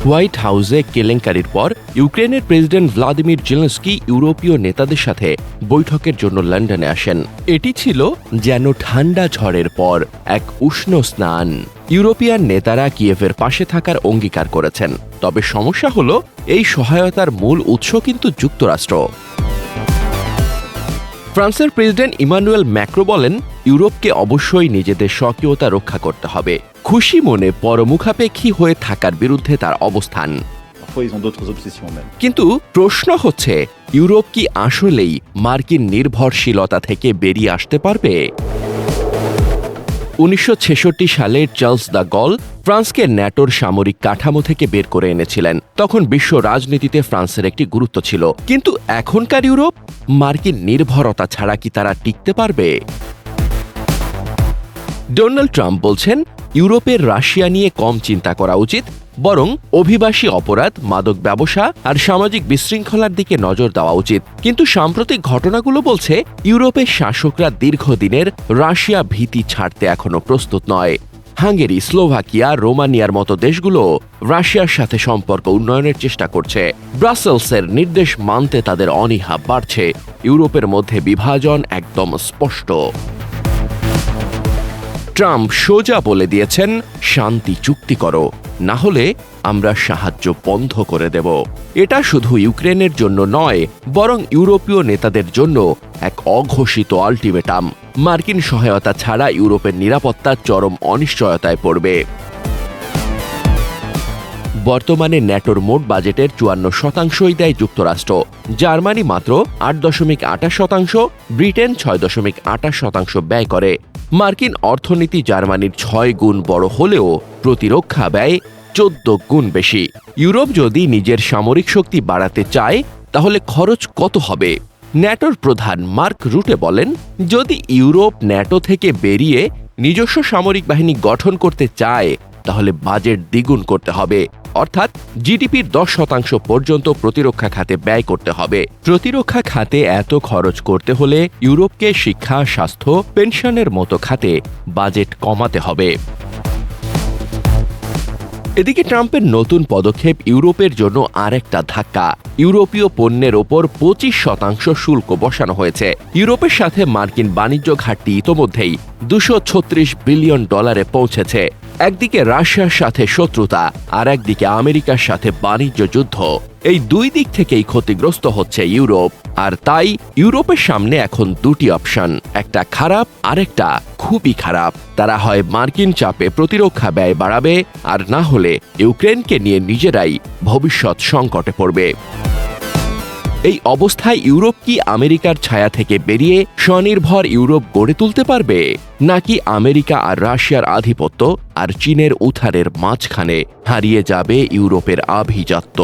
White হাউসে কেলেঙ্কারির পর ইউক্রেনের প্রেসিডেন্ট ভ্লাদিমির জেলেনস্কি ইউরোপীয় নেতাদের সাথে বৈঠকের জন্য লন্ডনে আসেন। এটি ছিল যেন ঠান্ডা ঝড়ের পর এক উষ্ণ স্নান। ইউরোপিয়ান নেতারা কিয়েভের পাশে থাকার অঙ্গীকার করেছেন, তবে সমস্যা হল এই সহায়তার মূল উৎস কিন্তু যুক্তরাষ্ট্র। ফ্রান্সের প্রেসিডেন্ট ইমানুয়েল ম্যাক্রো বলেন, ইউরোপকে অবশ্যই নিজেদের স্বকীয়তা রক্ষা করতে হবে। খুশি মনে পরমুখাপেক্ষী হয়ে থাকার বিরুদ্ধে তার অবস্থান। কিন্তু প্রশ্ন হচ্ছে, ইউরোপ কি আসলেই মার্কিন নির্ভরশীলতা থেকে বেরিয়ে আসতে পারবে? 1966 সালে চার্লস দ্য গল ফ্রান্সকে ন্যাটোর সামরিক কাঠামো থেকে বের করে এনেছিলেন। তখন বিশ্ব রাজনীতিতে ফ্রান্সের একটি গুরুত্ব ছিল। কিন্তু এখনকার ইউরোপ মার্কিন নির্ভরতা ছাড়া কি তারা টিকতে পারবে? ডোনাল্ড ট্রাম্প বলছেন, ইউরোপের রাশিয়া নিয়ে কম চিন্তা করা উচিত, বরং অভিবাসী অপরাধ, মাদক ব্যবসা আর সামাজিক বিশৃঙ্খলার দিকে নজর দেওয়া উচিত। কিন্তু সাম্প্রতিক ঘটনাগুলো বলছে, ইউরোপের শাসকরা দীর্ঘদিনের রাশিয়া ভীতি ছাড়তে এখনো প্রস্তুত নয়। হাঙ্গেরি, স্লোভাকিয়া, রোমানিয়ার মতো দেশগুলো রাশিয়ার সাথে সম্পর্ক উন্নয়নের চেষ্টা করছে। ব্রাসেলসের নির্দেশ মানতে তাদের অনীহা বাড়ছে। ইউরোপের মধ্যে বিভাজন একদম স্পষ্ট। ট্রাম্প সোজা বলে দিয়েছেন, শান্তি চুক্তি করো, না হলে আমরা সাহায্য বন্ধ করে দেব। এটা শুধু ইউক্রেনের জন্য নয়, বরং ইউরোপীয় নেতাদের জন্য এক অঘোষিত আল্টিমেটাম। মার্কিন সহায়তা ছাড়া ইউরোপের নিরাপত্তা চরম অনিশ্চয়তায় পড়বে। বর্তমানে ন্যাটোর মোট বাজেটের 54% দেয় যুক্তরাষ্ট্র, জার্মানি মাত্র 8.28%, ব্রিটেন 6.28% ব্যয় করে। মার্কিন অর্থনীতি জার্মানির 6 গুণ বড় হলেও প্রতিরক্ষা ব্যয় 14 গুণ বেশি। ইউরোপ যদি নিজের সামরিক শক্তি বাড়াতে চায়, তাহলে খরচ কত হবে? ন্যাটোর প্রধান মার্ক রুটে বলেন, যদি ইউরোপ ন্যাটো থেকে বেরিয়ে নিজস্ব সামরিক বাহিনী গঠন করতে চায়, তাহলে বাজেট দ্বিগুণ করতে হবে, অর্থাৎ জিডিপির 10% পর্যন্ত প্রতিরক্ষা খাতে ব্যয় করতে হবে। প্রতিরক্ষা খাতে এত খরচ করতে হলে ইউরোপকে শিক্ষা, স্বাস্থ্য, পেনশনের মতো খাতে বাজেট কমাতে হবে। এদিকে ট্রাম্পের নতুন পদক্ষেপ ইউরোপের জন্য আরেকটা ধাক্কা। ইউরোপীয় পণ্যের ওপর 25% শুল্ক বসানো হয়েছে। ইউরোপের সাথে মার্কিন বাণিজ্য ঘাটতি ইতোমধ্যেই $236 বিলিয়ন পৌঁছেছে। একদিকে রাশিয়ার সাথে শত্রুতা, আর একদিকে আমেরিকার সাথে বাণিজ্য যুদ্ধ। এই দুই দিক থেকেই ক্ষতিগ্রস্ত হচ্ছে ইউরোপ। আর তাই ইউরোপের সামনে এখন দুটি অপশন, একটা খারাপ, আরেকটা খুবই খারাপ। তারা হয় মার্কিন চাপে প্রতিরক্ষা ব্যয় বাড়াবে, আর না হলে ইউক্রেনকে নিয়ে নিজেরাই ভবিষ্যৎ সংকটে পড়বে। এই অবস্থায় ইউরোপ কি আমেরিকার ছায়া থেকে বেরিয়ে স্বনির্ভর ইউরোপ গড়ে তুলতে পারবে, নাকি আমেরিকা আর রাশিয়ার আধিপত্য আর চীনের উথারের মাঝখানে হারিয়ে যাবে ইউরোপের আভিজাত্য?